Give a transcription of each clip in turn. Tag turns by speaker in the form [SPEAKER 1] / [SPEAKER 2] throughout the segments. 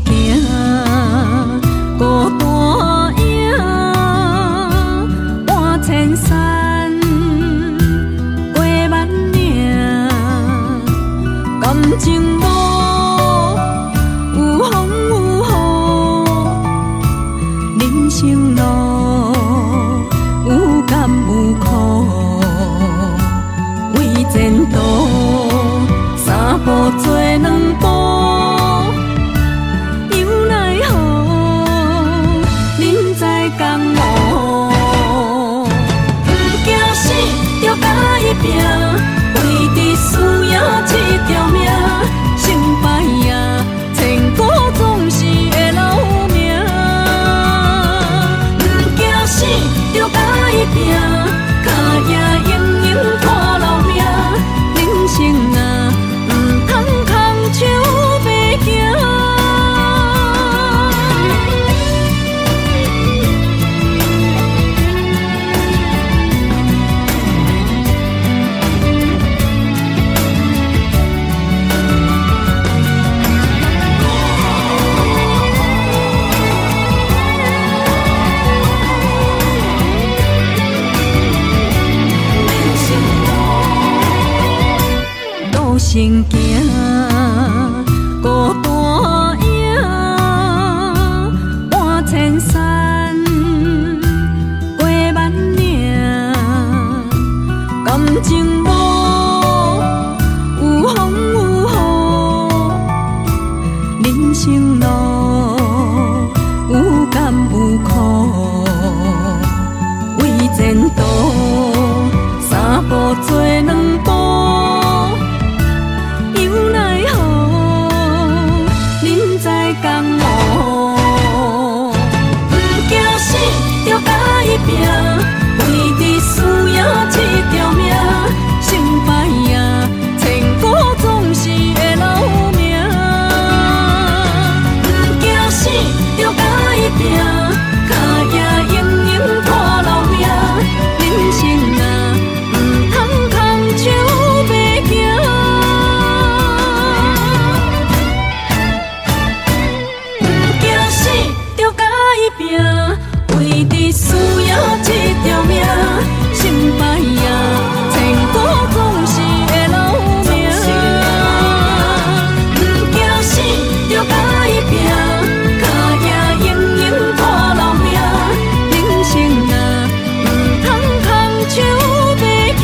[SPEAKER 1] 行孤单影，半千山，过万岭，感情无有风有雨，人生路有甘有苦，为前途三步做两步。拼，为伫需要这条命，成败赢，千古总是会留名。不惊死，着甲伊拼，脚也用用拖留名。人生啊，唔通空手白行。行孤单影，半千山，过万岭，感情无有风有雨，人生路有甘有苦，为前途三步做两步。拼，为伫需要这条命，成败赢，千古总是会留名。不惊死，着甲伊拼，脚也用用拖留名。人生啊，唔通空手白行。不惊死，着甲伊拼，为伫需要这条命，成败赢，千古总是会留名。不惊死，着甲伊拼，脚也用用拖留名。人生啊，唔通空手白行。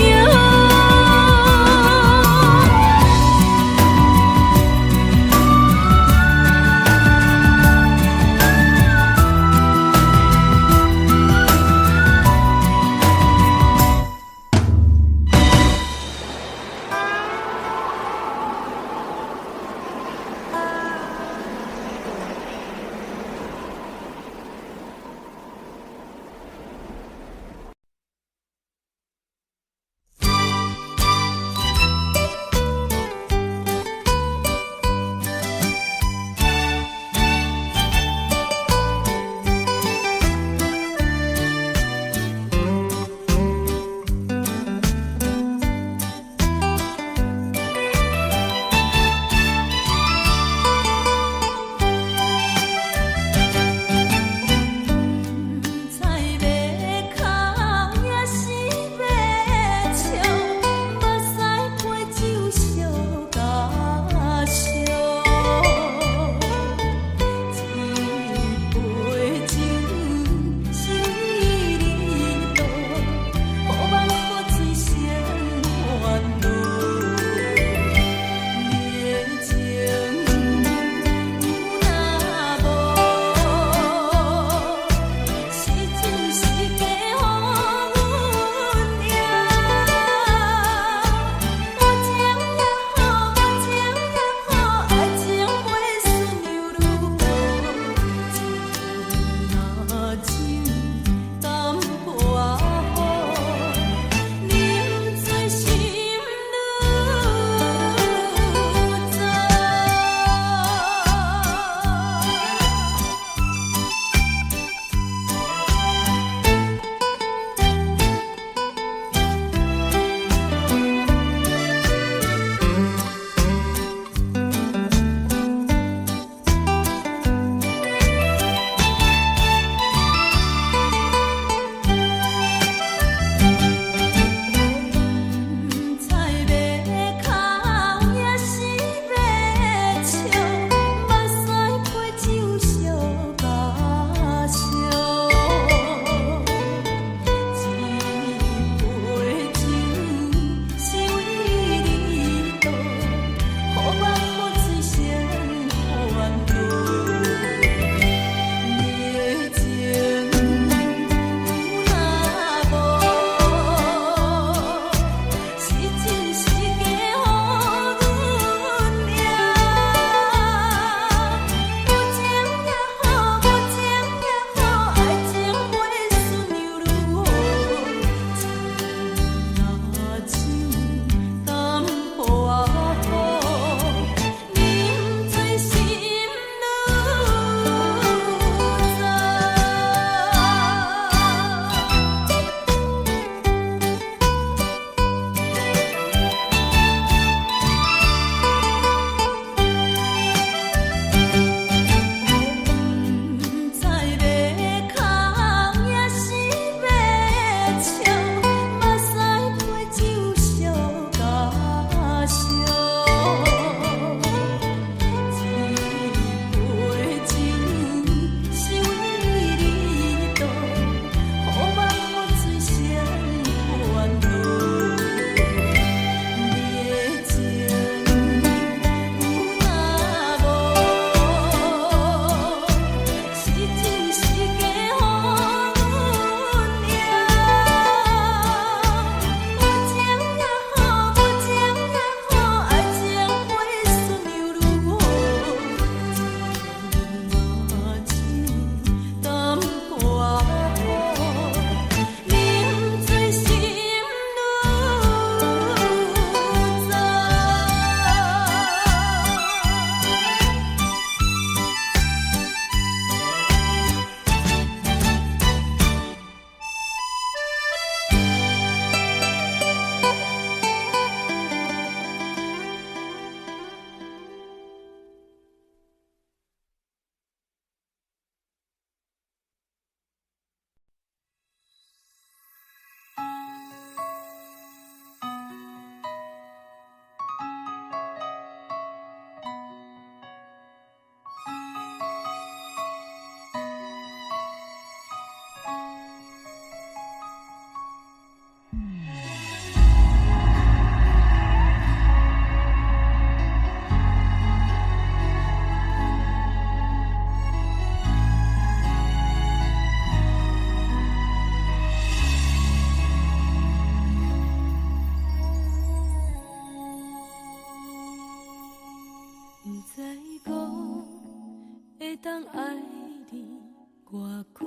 [SPEAKER 1] 歌曲，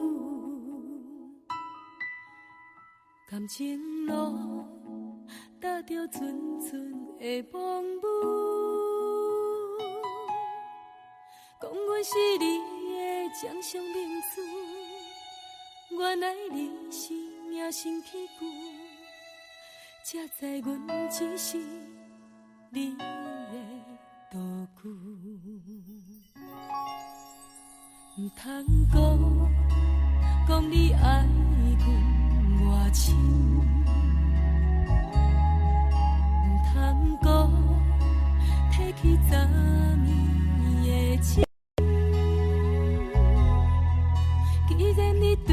[SPEAKER 1] 感情路踏着纯纯的梦舞，讲阮是你的掌上明珠，原来你是命生起句，才知阮只是你的道具。唔通讲你爱阮偌深，唔通讲提起昨暝的情。既然你对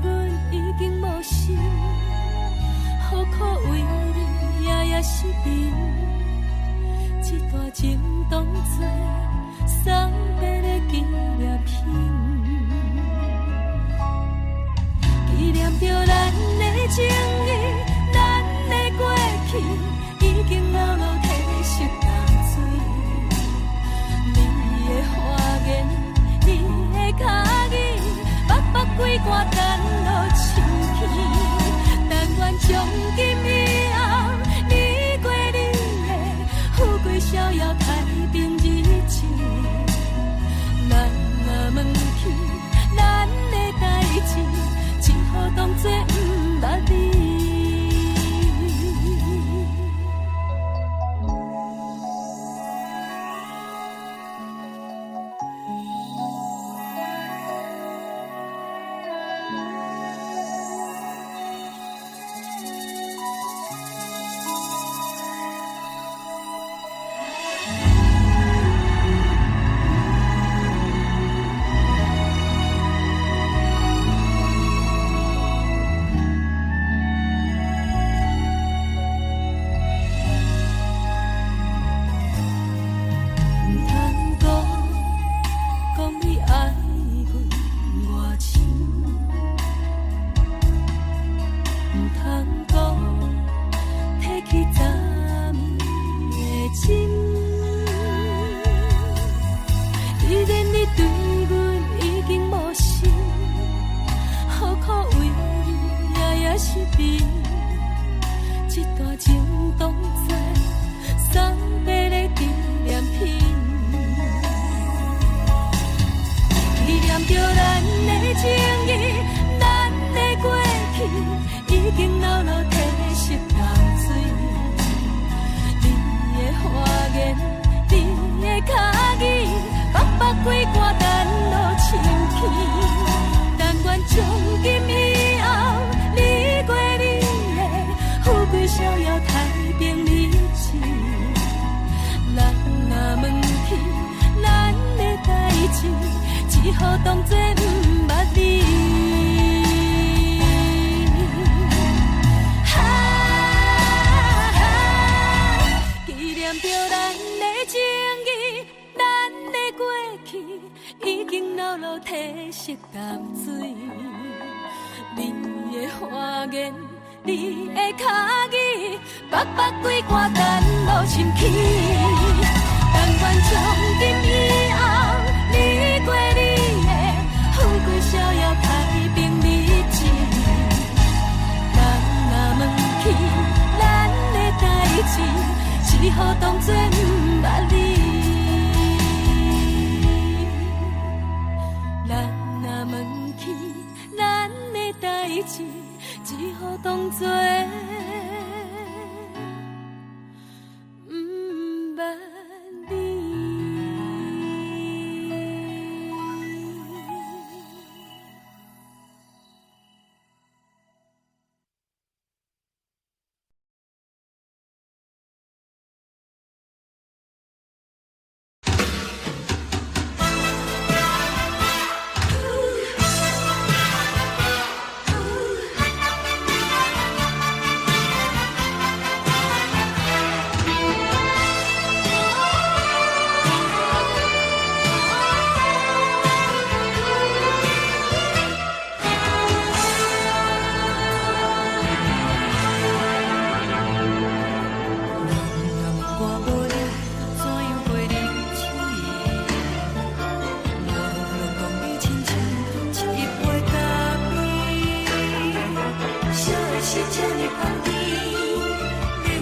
[SPEAKER 1] 阮已经无心，何苦为你夜夜失眠？这段情当作送别的纪念品，纪念着咱的情谊，咱的过去已经流落褪色淡水。你的花言，你的脚语，默默几挂等落深去。但愿从今以后，你过你的富贵逍遥太平日子。咱若问起咱的代志，只好当作不捌你。只好当作不捌你。纪念着咱的情谊，咱的过去已经流落褪色淡水。你的花言，你的脚语，默默几挂等落深去。但愿从今以后，你过你的富贵逍遥太平日子。咱若问起咱的代志，只好当作不捌你。咱若问起咱的代志，只好当作。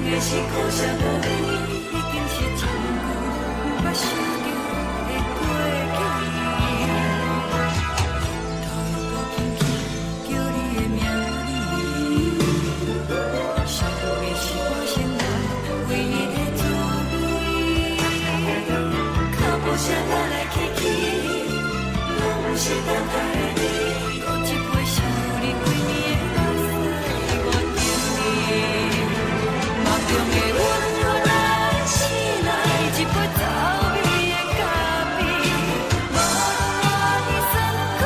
[SPEAKER 1] 的是苦涩无味，已经是一句无法想着的过去。头又无轻轻叫你的名字，想的是我生来唯一的滋味。脚步声来来去去，拢是等待的你，喝一杯想你几年的目屎，我等你。梦中的阮落来醒来，一杯走味的咖啡，无论我的酸苦，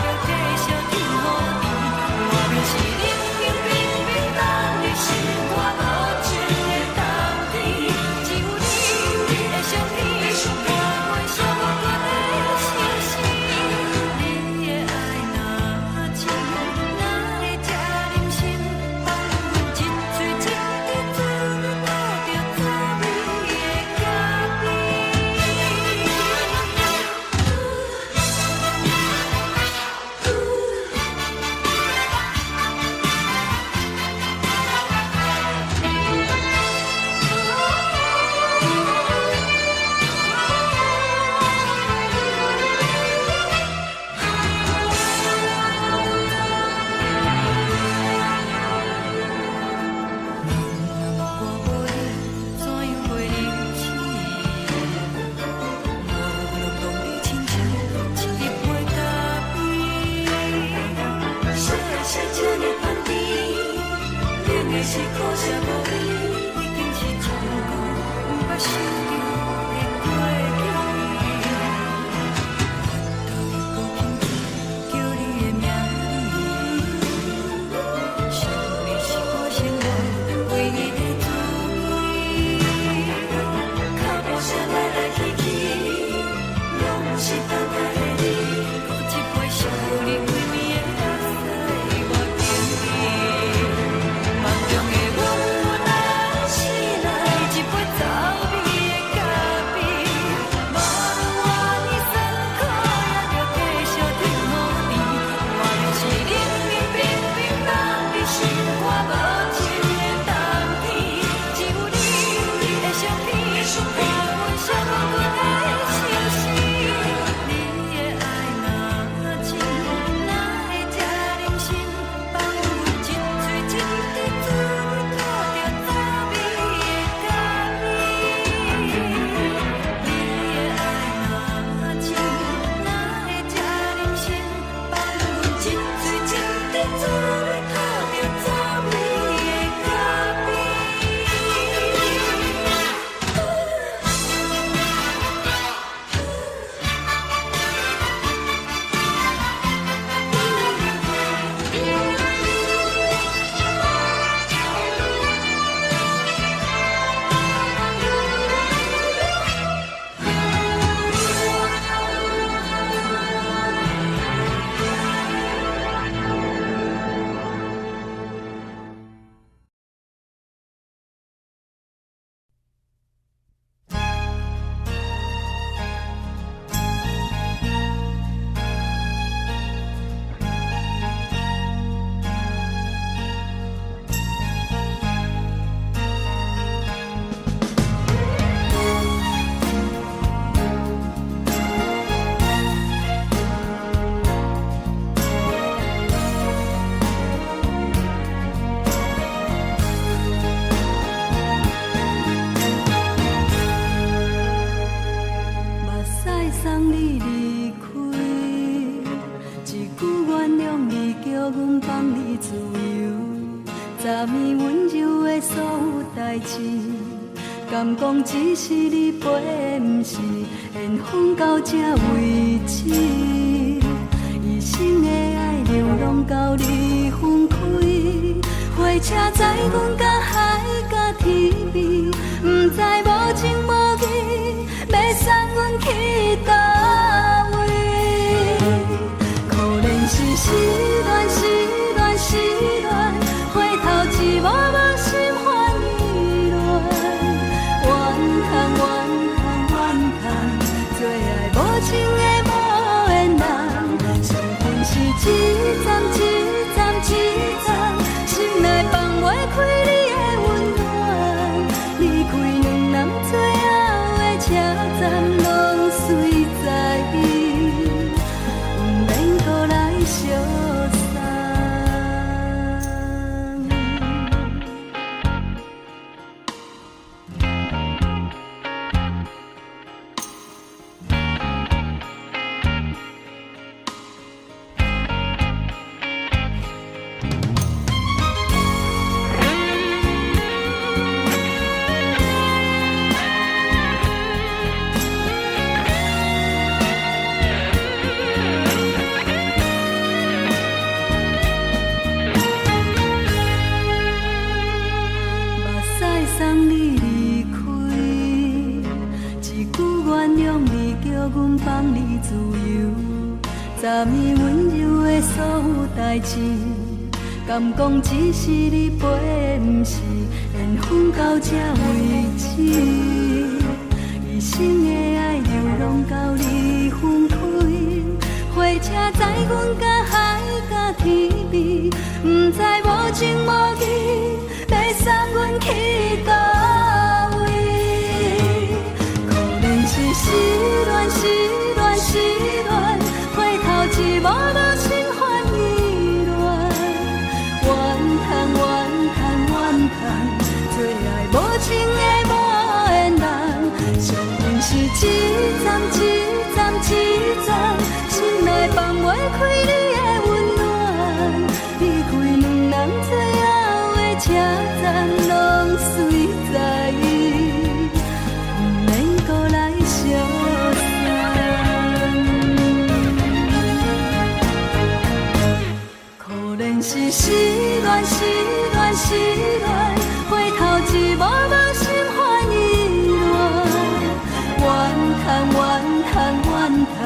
[SPEAKER 1] 也着继续甜予你。外面是冷冷冰冰冷的心，我无情的冬天，只有你的相片，我阮寂寞过的心事。你的爱若真，哪会这忍心放阮一嘴一滴水，倒着滋味的咖啡。我无你，怎样袂忍心？无论讲你亲像一杯咖啡，小的是这呢放甜，冷的是苦涩无味，已经是一句无法想着的过去。头又无轻轻叫你的名字，想的是我生来唯一的滋味。脚步声来来去去，拢是等待的你，喝一杯想你几暝的目屎，我等你。梦中的阮落来醒来，一杯走味的咖啡，无论我的酸苦，也着继续甜予你。外面是冷冷冰冰冷的心，我无情的冬天，只有你的相片，我阮寂寞过的心事。你的爱若真，哪会这忍心放阮一嘴一滴水，倒着滋味的咖啡。你的爱若真，哪会这忍心放阮一嘴一滴水，倒着滋味的咖啡。目屎送你离开，一句原谅你，叫阮放你自由。昨暝温柔的所有代志，敢讲只是你陪，毋是缘分到这为止。一生的爱流浪到你分开，火车载阮甲海甲天边，毋知无情无义，要送阮去倒位？可怜是失恋，失恋，失恋，回头一幕幕心烦意乱，怨叹，怨叹，怨叹，最爱无情的无缘人，身份是一站一站一站，心内放袂开你的温暖。柔的所有代志，敢讲只是你陪，不是缘分到这为止。一生的爱流浪到你分开，火车载阮甲海甲天边，不知无情无义，要送阮去倒位？可能是失恋，失恋，失恋，回头一幕无心烦意乱，怨叹，怨叹，怨叹，最爱无情的无缘人，上恨是一站一站一站，心内放袂开你的温暖，离开两人最后的车站，拢随在意，不免搁来相送。可能是失恋，失恋，失恋，回头一幕无心烦意乱，怨叹，怨叹，怨叹，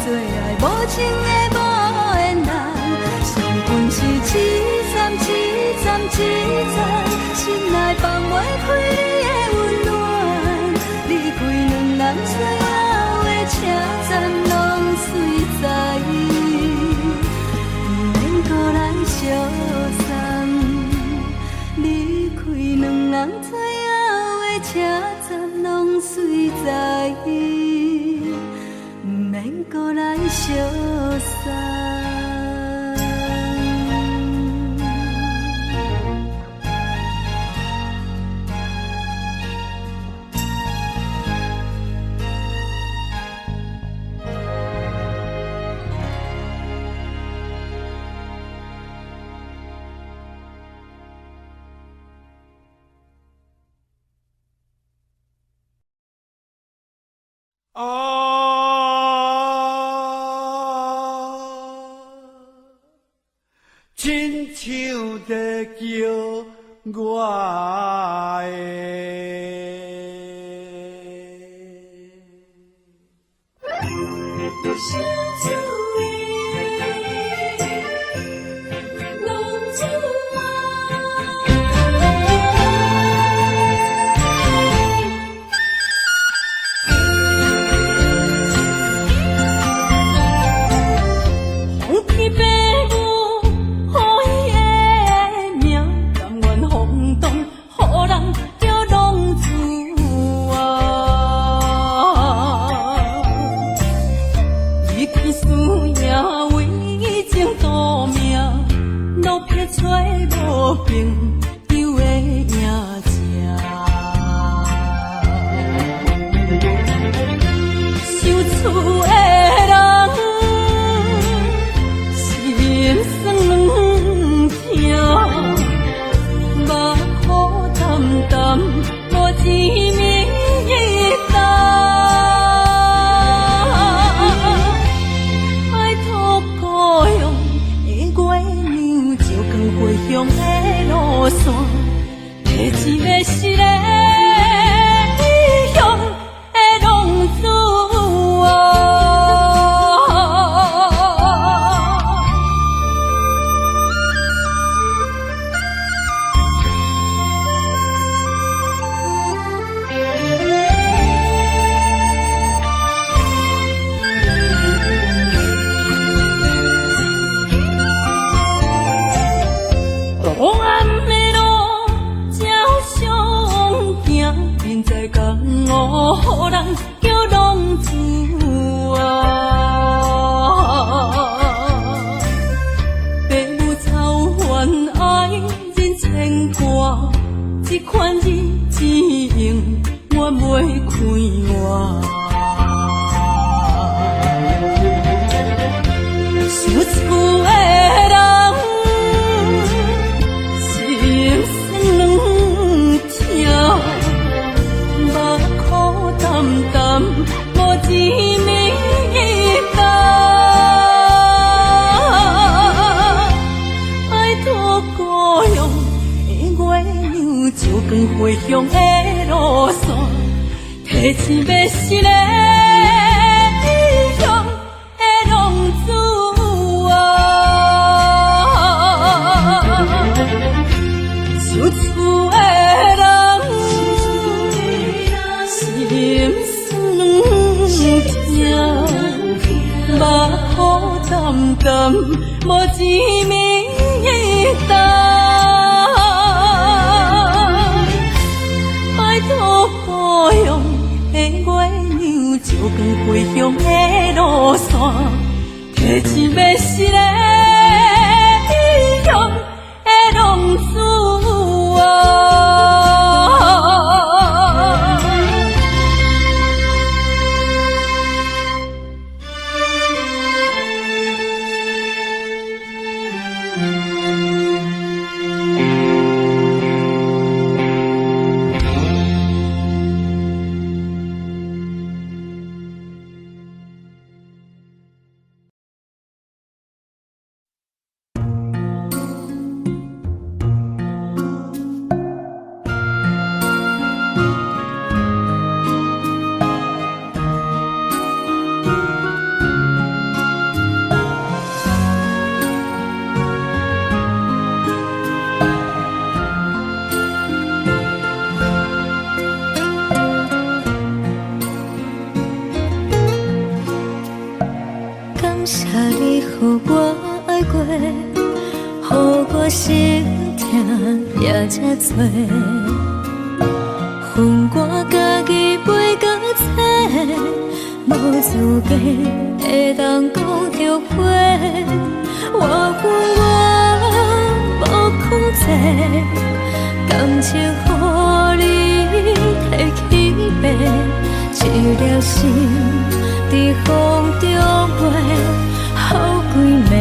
[SPEAKER 1] 最爱无情的无缘人，上恨是一站一站一站，心内放袂开你的温暖，离开两人最后的车站，拢随在意，不免搁来相送。离开两人最后的车站，拢随在意，不免搁来相送。
[SPEAKER 2] 亲像在叫我
[SPEAKER 1] 回乡的路线，提醒要是个异乡的浪子淡，无滋味的拜托保佑的月亮，照光回乡的路线，提一要失个英雄的浪子啊！这多，分我家己飞到切，无资格会当讲后悔。我分我无控制，感情予你提起白，一粒心在风中飞，好几暝。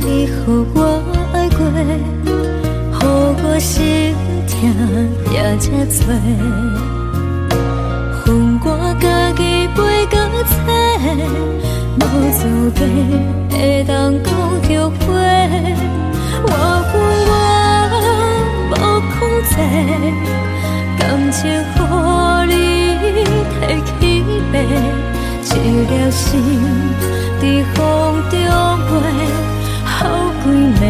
[SPEAKER 1] 予我爱过，予我心痛也这多，分我家己飞到切，无资格会当讲后悔。我分我无控制，感情予你提起白，一粒心在风中飞。好几暝，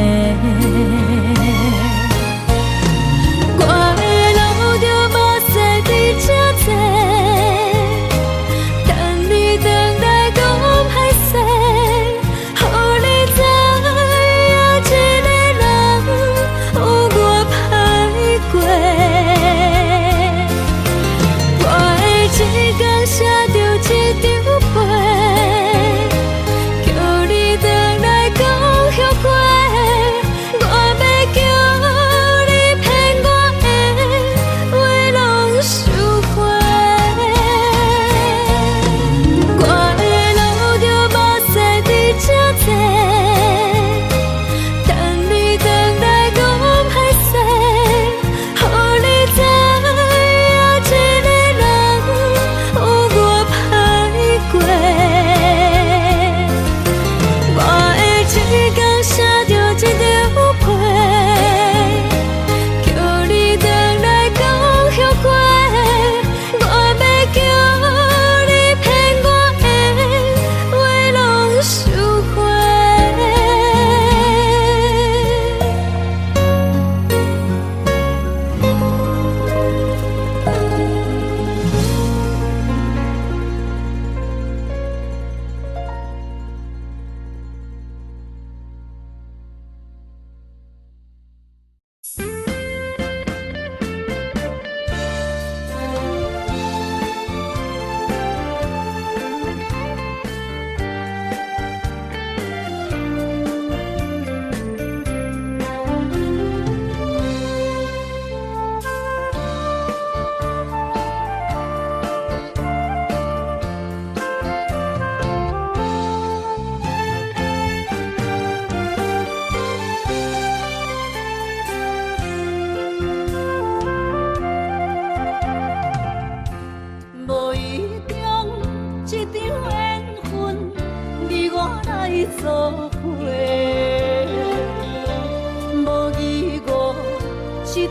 [SPEAKER 1] 我的路着无细比这多，等你回来讲歹势，予你知影一个人有我歹过。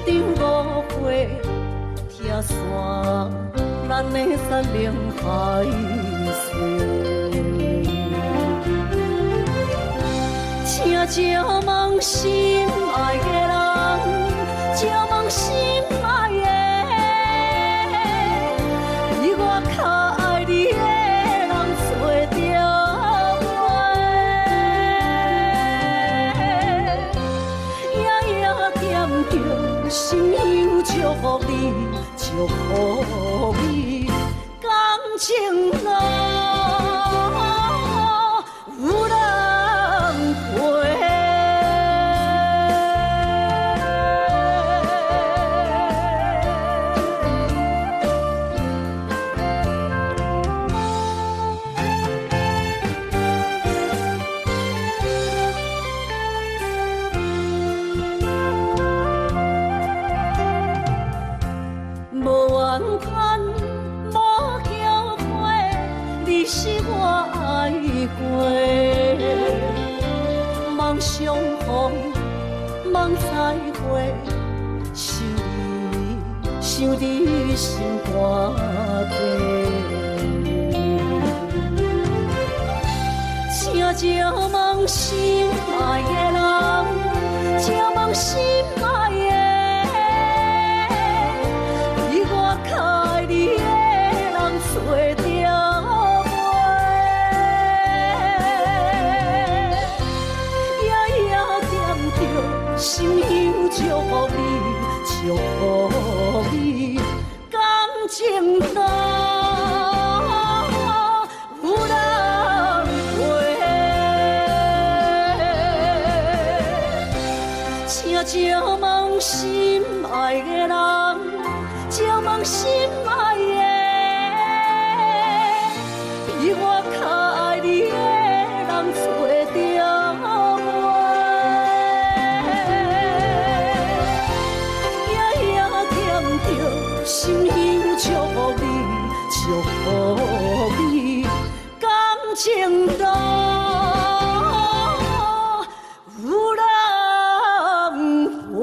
[SPEAKER 1] 场误会，拆散咱的山盟海誓。请借问心爱的人，借问心爱的，比我较爱你的人找着我，夜夜惦着心忧祝福你，祝福你感情路有人陪。无怨叹，无后悔，你是我爱过。梦相逢，梦再会，想你心肝底。请借问心爱的人，借问心爱的。较爱你的人找着我，夜夜惦着心忧祝福你，祝福你感情路有人陪。请借问心爱的人，借问心爱的，比我较爱你的人找着我，夜夜惦着心忧祝福你，祝福你感情路有人陪。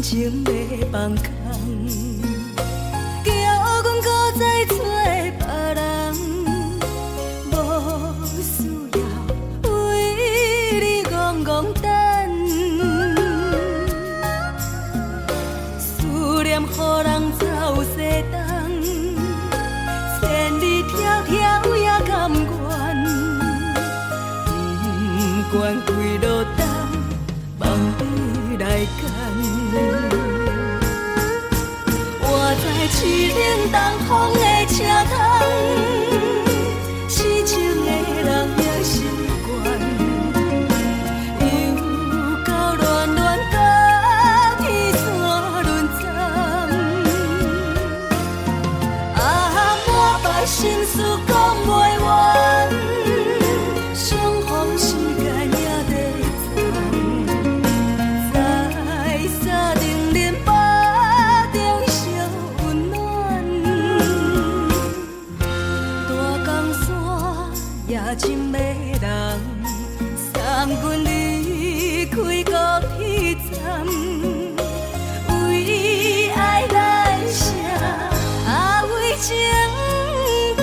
[SPEAKER 1] 情要放空，叫阮搁再找别人，无需要为你戆戆等。思念予人走西东，千里迢迢也甘愿，不管几落冬，望你来干。我在市顶东风的车窗，痴情的人也习惯，又到恋恋甲天山沦陷。啊，满腹心事讲袂完，相逢时间也在藏。在沙丁林巴中烧温暖，大江山夜深迷人，送阮离开高铁站，为爱来写，啊为情动。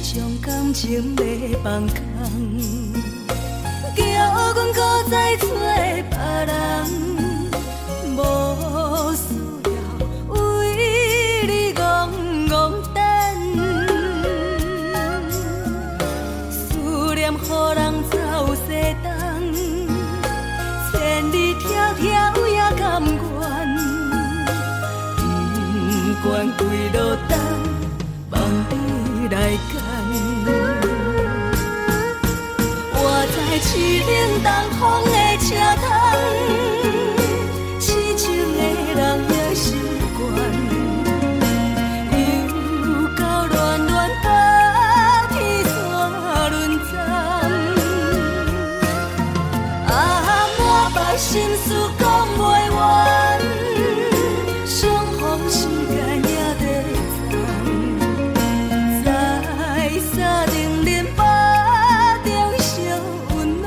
[SPEAKER 1] 将感情要放空，叫阮搁再找别人，无需要为你戆戆等，思念予人走西东，千里迢迢也甘愿，不管几路灯，望你来赶。我在市顶东风的车窗，痴情的人也习惯，又到恋恋把天线轮转。满腹心事讲袂完，相逢时间也在站，在沙定林巴中烧温暖。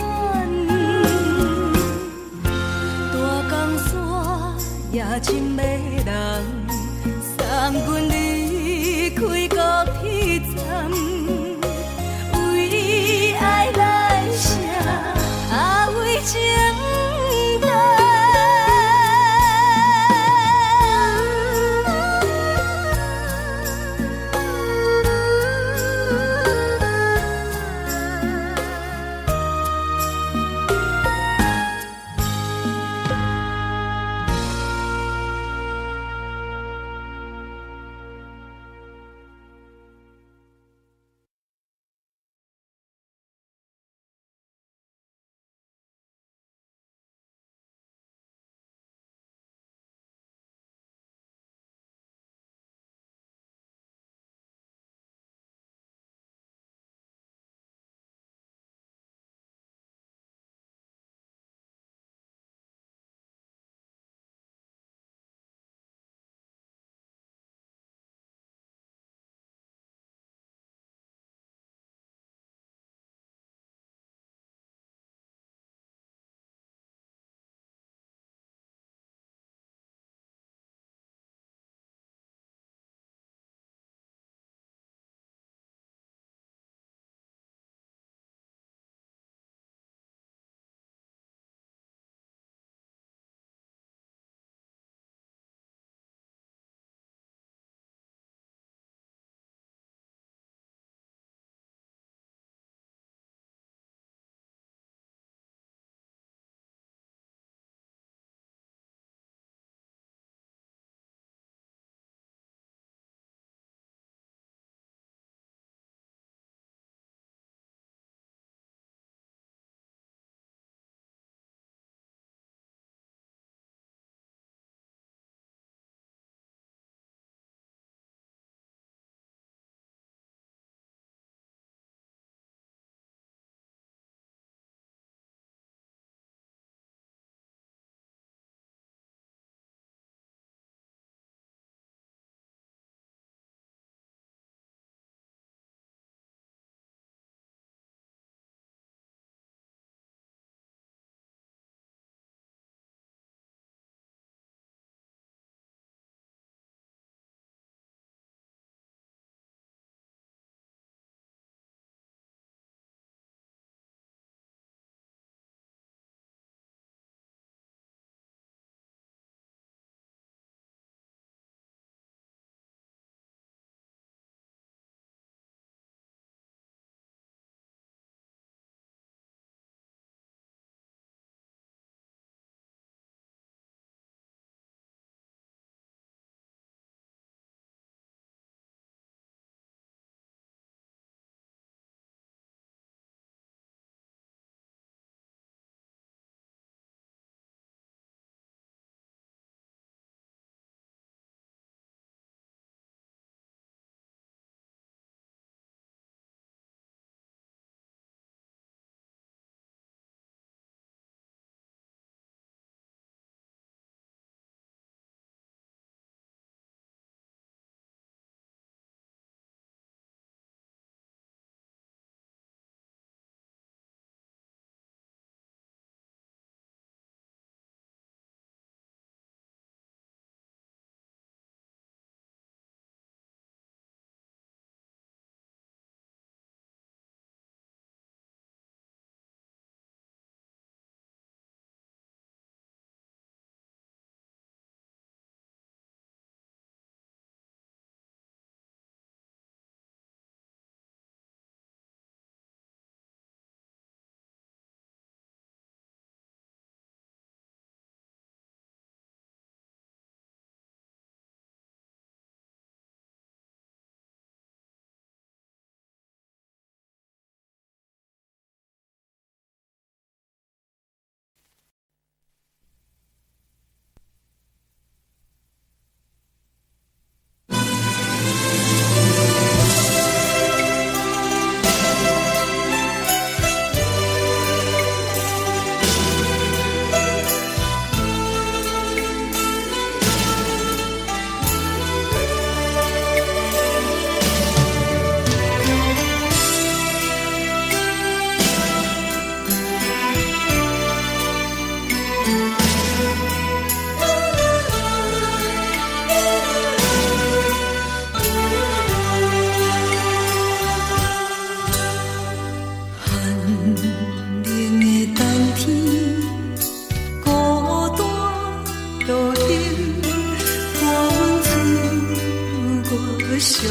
[SPEAKER 3] 寂寞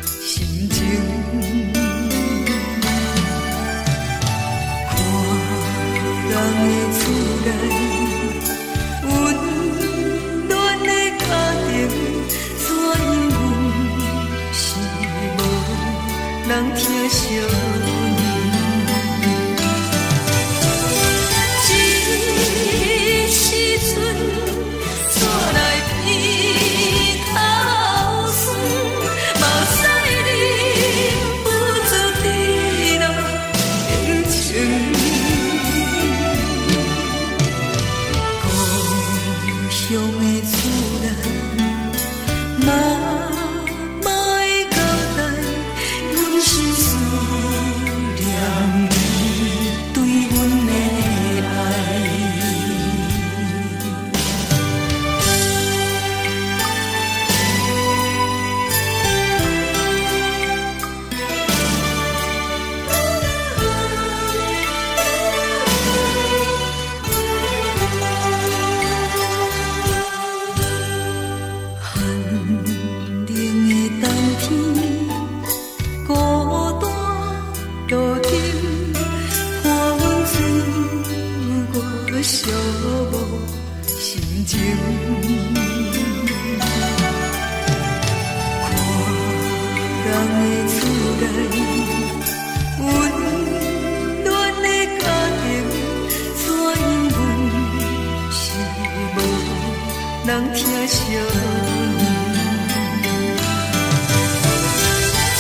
[SPEAKER 3] 心情。看人的厝内温暖的家庭，怎因阮是无人疼惜？人疼惜这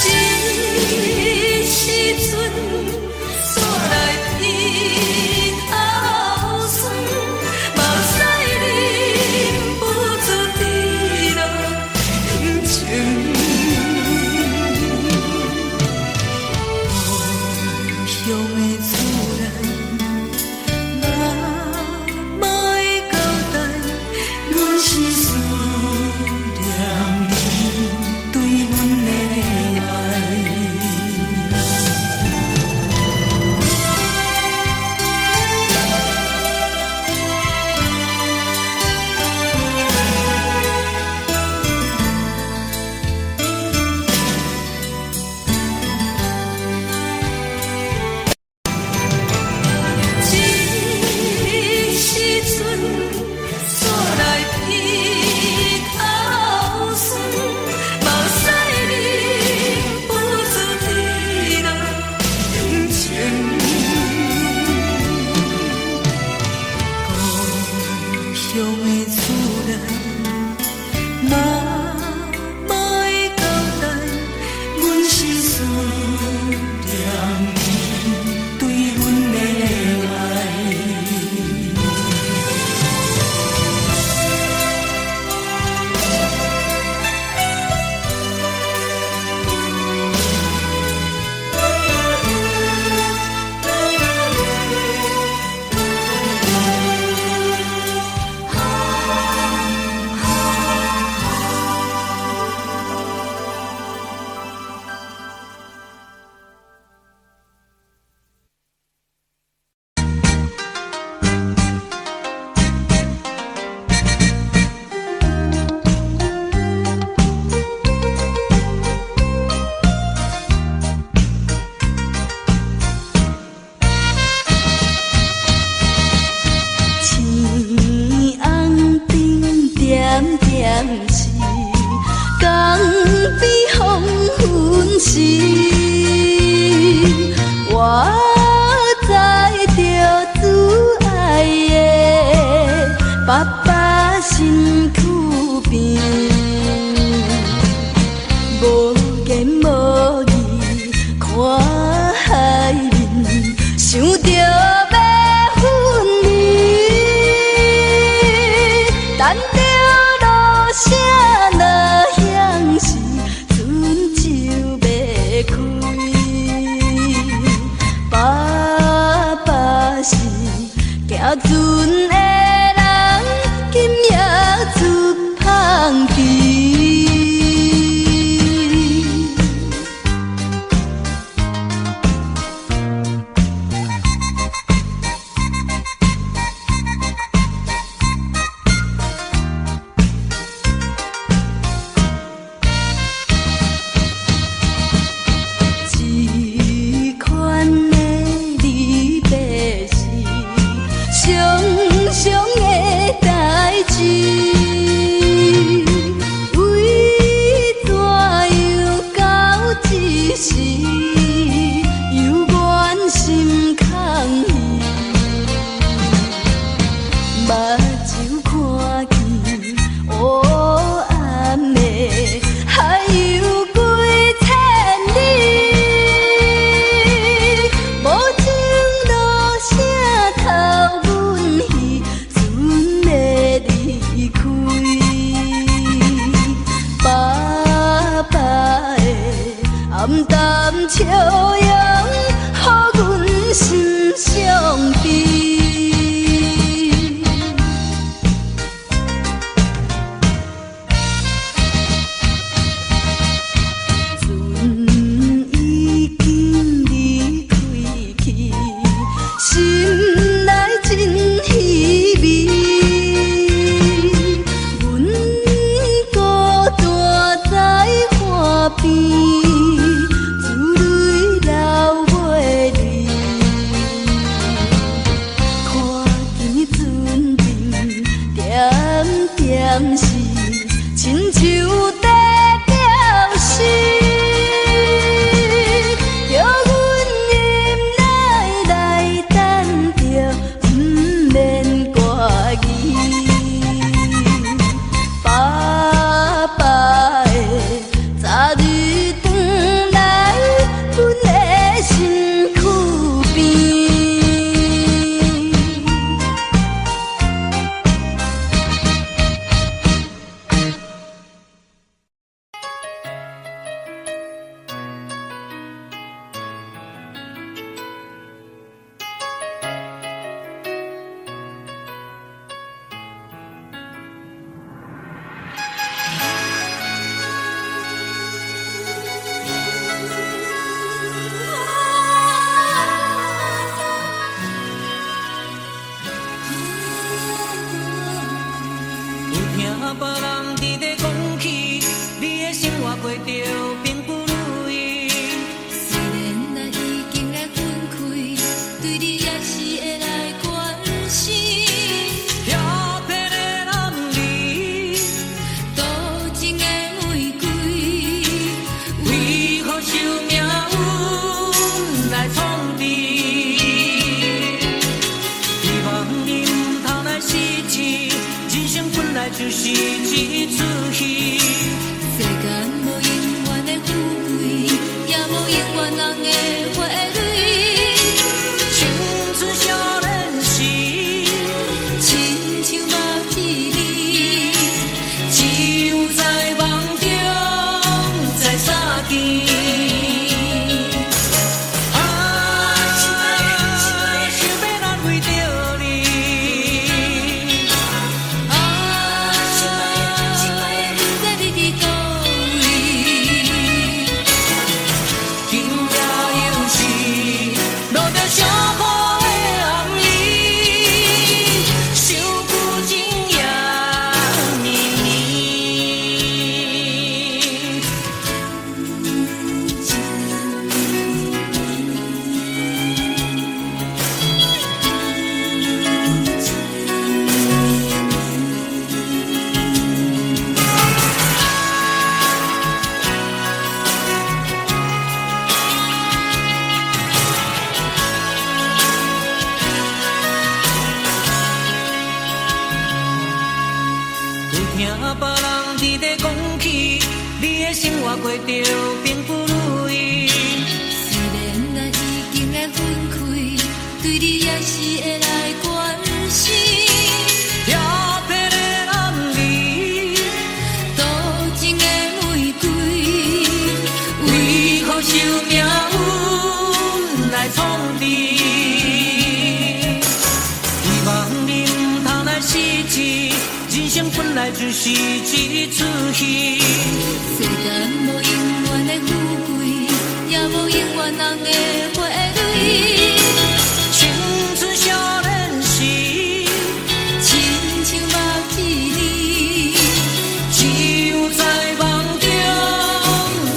[SPEAKER 3] 时阵煞来鼻头酸，目屎忍不住滴落眼睛。故乡的厝内，妈会交代。是思念你对阮的爱。这时阵。淡淡笑容，予阮心伤悲。船已经离开去，心内真稀微。阮孤单在河边，珠泪流袂离。看见船阵点点是亲像在表示。
[SPEAKER 4] 别人伫咧讲起，你的生活过着并不如意。
[SPEAKER 3] 虽然咱已经来分开，对你也是会来关心。
[SPEAKER 4] 漂泊的男儿，
[SPEAKER 3] 多情的玫瑰，
[SPEAKER 4] 为何受命运来创治？希望你唔通来失志，人生本来就是一出戏。
[SPEAKER 3] 世间无永远的富贵，也无永远人的花蕊。
[SPEAKER 4] 青春少年时，
[SPEAKER 3] 亲像目睭里，
[SPEAKER 4] 只有在梦中在相见。听别人伫咧讲起，你的生活过着并不如意。
[SPEAKER 3] 虽然咱已经来分开，对你也是会来关心。
[SPEAKER 4] 漂泊的男儿，
[SPEAKER 3] 多情的玫瑰，
[SPEAKER 4] 为何受命运来创治？希望你唔通来失志。人生本来就是一出戏，
[SPEAKER 3] 世间无永远的富贵，也无永远人的花蕊。
[SPEAKER 4] 青春少年时，
[SPEAKER 3] 亲像目睭里，
[SPEAKER 4] 只有在梦中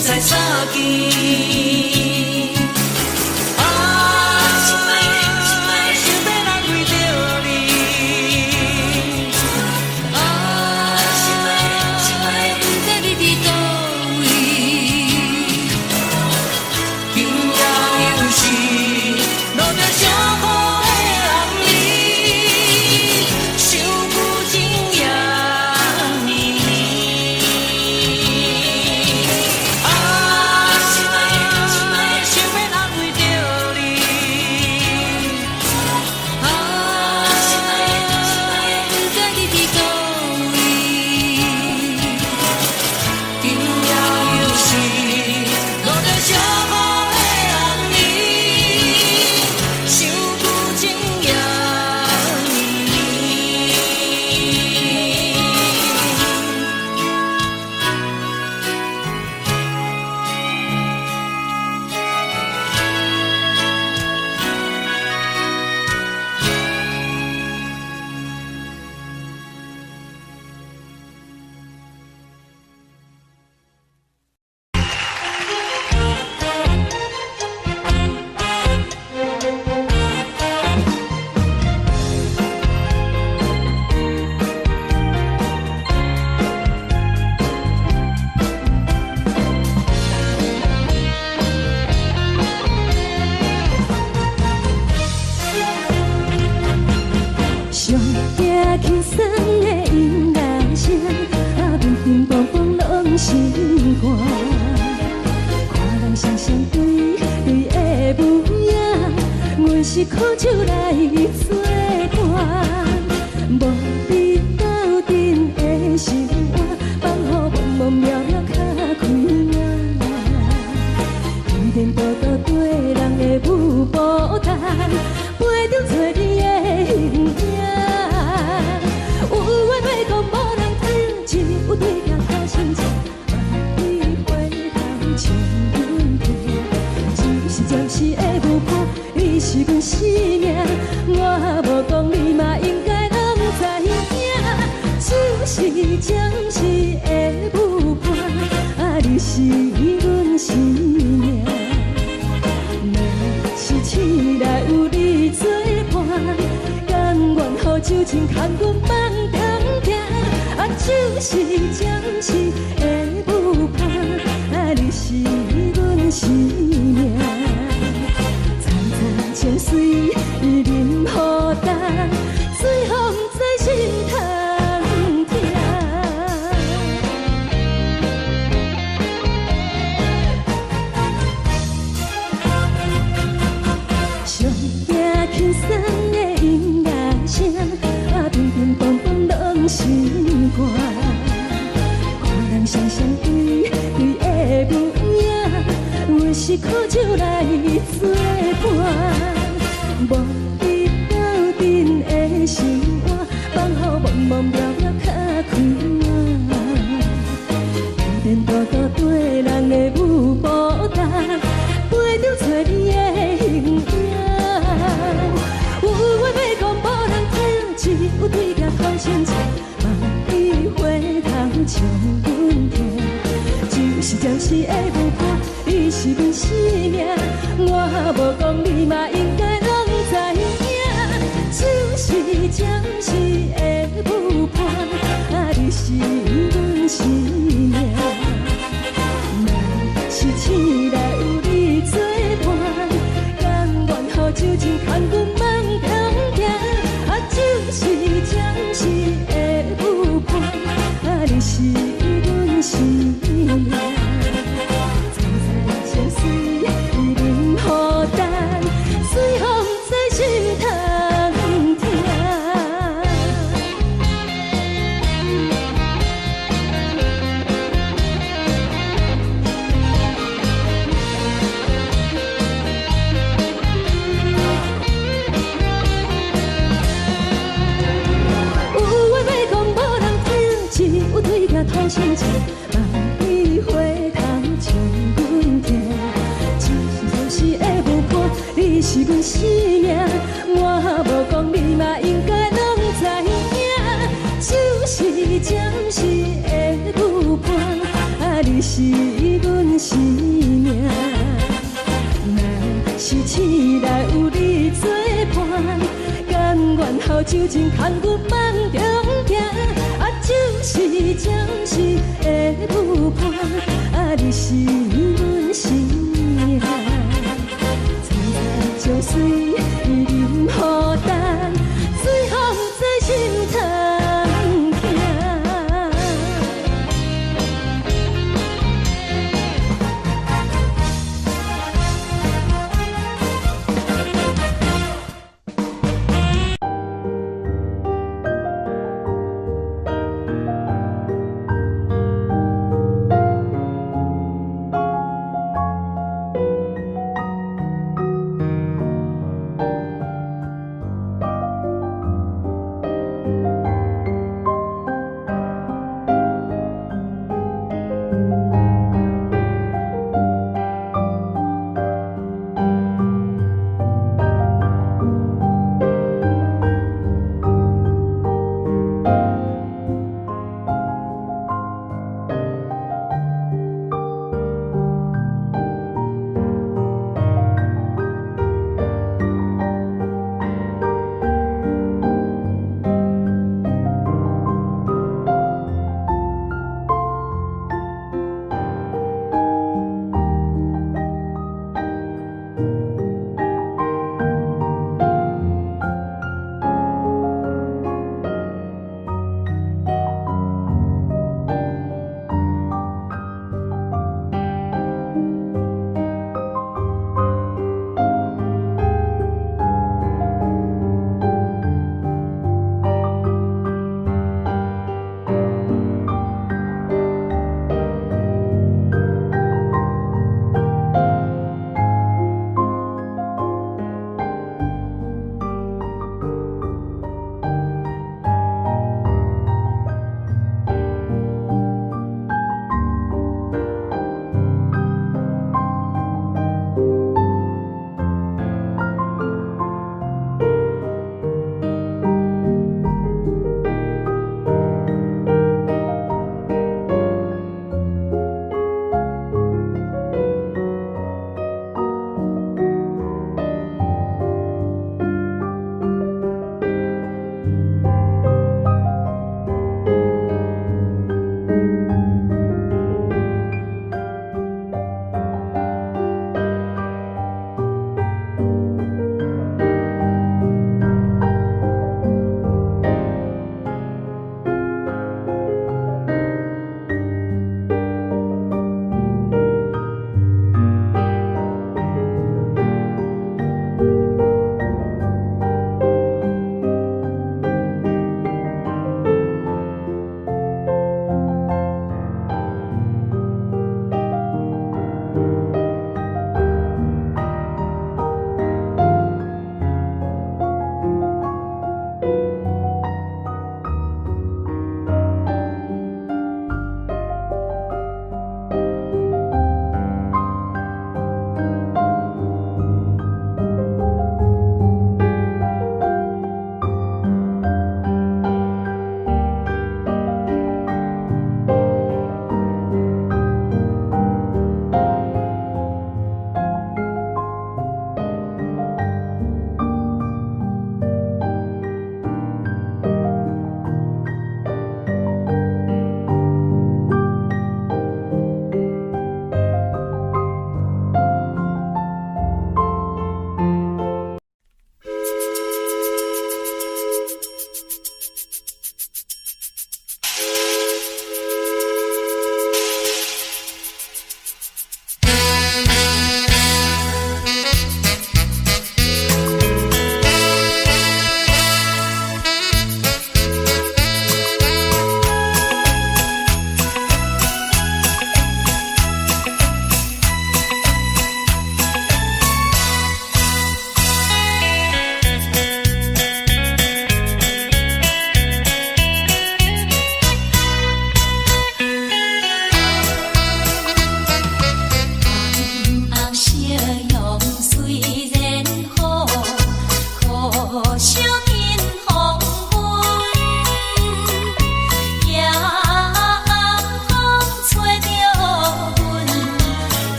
[SPEAKER 4] 才相见。
[SPEAKER 3] 想要
[SPEAKER 1] 送的音乐声，乒乒乓乓拢心肝。看人双双对对的舞影，阮是苦酒来作伴。无伫斗阵的心肝，放予茫茫渺渺较开眼。颠颠倒倒对人的舞步弹，陪着做你的形影。有话要讲无人听，只有对镜头先唱，万里回头唱阮听。就是暂时的舞伴，你是阮生命，我无讲你嘛应该拢知影。就是暂时的舞伴，你是阮生命。是醒来有你作伴，甘愿予酒精牵阮梦中行。就是暂时的舞伴，你是阮生命。层层情水任何淡，水风在心头疼。上惊轻松的音乐声，乒乒乓乓拢心肝。看人双双对对的舞影，阮是苦酒来作伴。无伫斗阵的心肝，放予茫茫渺渺较开眼。颠颠倒倒对人的舞步弹，陪着做你的形影。有话要讲无人听，只有对镜头先唱，万里回头唱阮听。就是暂时的舞伴，你是阮生命，我无讲你嘛应该拢知影。就是暂时的舞伴，你是阮生命。是醒来有你作伴，甘愿予酒精牵阮梦中行。就是暂时的舞伴，你是阮生命。层层情水任何淡，水风在心头疼。头先唱，万里回头唱阮听。就是的舞伴，你是阮生命，我无讲你嘛应该拢知影。就是暂时的舞伴，你是阮生命。若是醒来有你作伴，甘愿予酒精牵阮梦中行。就是暂时的舞伴，你是阮生命。层层情水任何淡，水风在心头疼。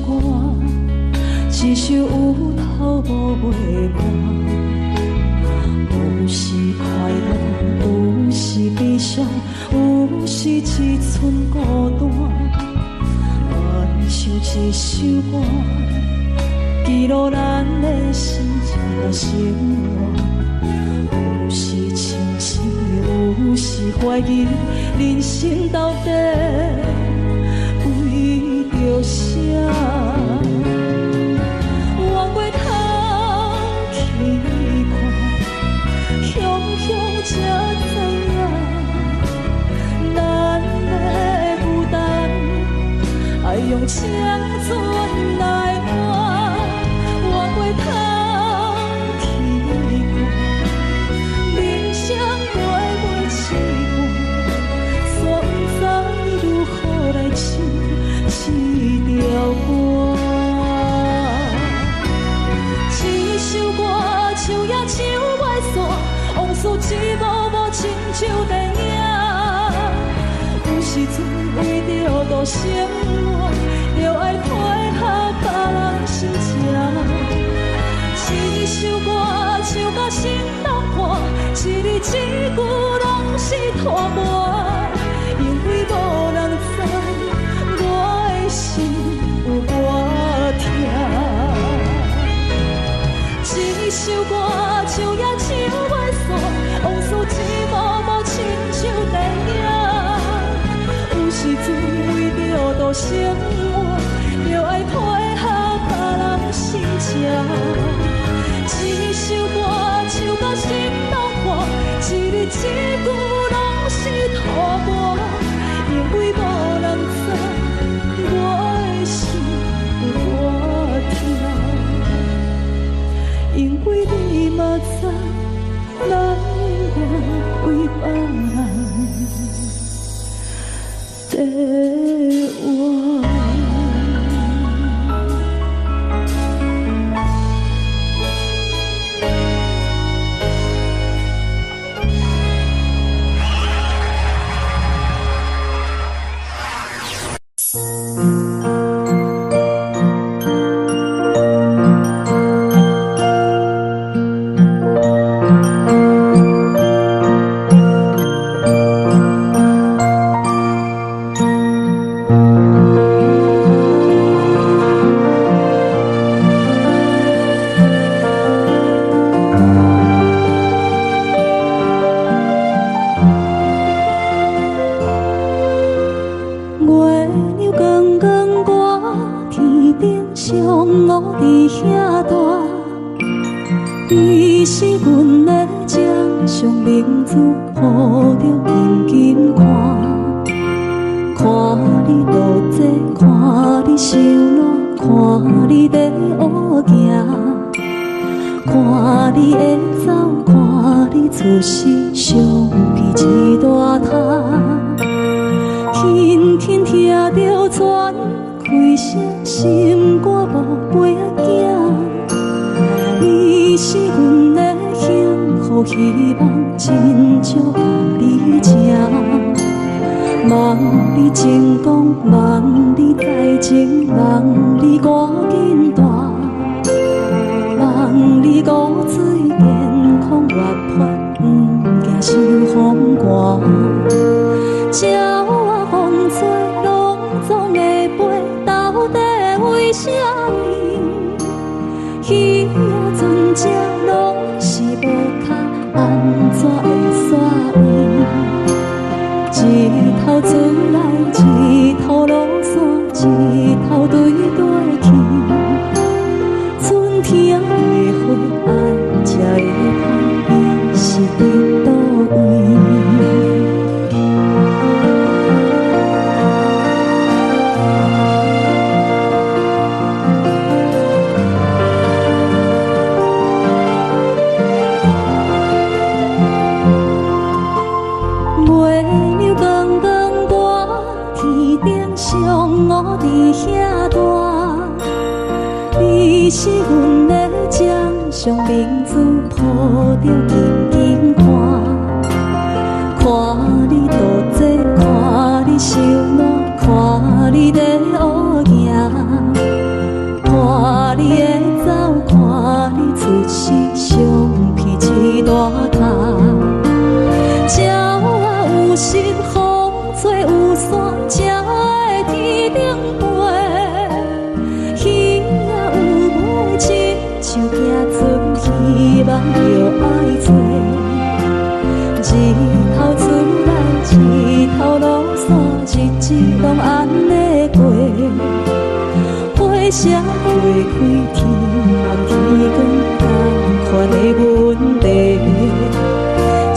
[SPEAKER 1] 歌，一首有头无尾伴。有时快乐，有时悲伤，有时一寸孤单。爱唱一首歌，记录咱的心情甲生活。有时清醒，有时怀疑，人生到底为着啥？往过头去看，雄雄才知影，咱的负担爱用青春来换。往过头去看，人生过袂试过，煞不知如何来唱这条歌。一首歌唱也唱袂煞，往事一幕幕亲像电影。有时阵为着度生活，就爱配合别人心情。一首歌唱到心动破，一字一句拢是拖磨，因为无人知我的心有多痛。一首歌唱也唱袂煞，往事一幕幕亲像电影。有时阵为着度生活，就爱配合别人心情。一首歌唱到心动破，一字一句拢是拖磨，因为无人知我的心有多痛。因为你嘛知，咱我为别人在活。日拢安尼过。花社会开天暗天光，同款的问题。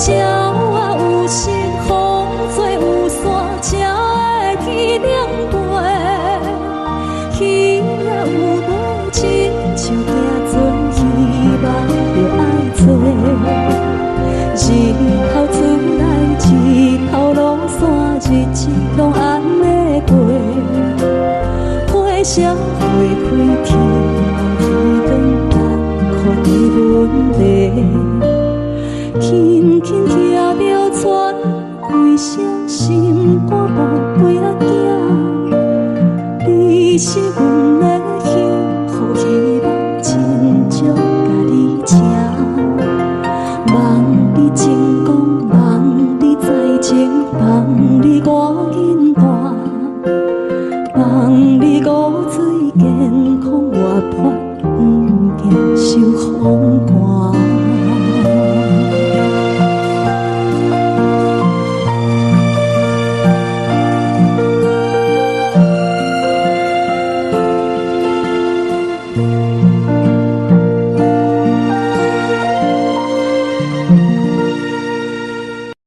[SPEAKER 1] 鸟啊有心，风做有线，才会天亮飞。鱼啊有尾，亲像行船，希望着爱做。日头出来，日头落山，日子拢安尼过。花社会开天暗天光，款的问题。轻轻骑着船，开声心肝宝陪仔行，你是阮。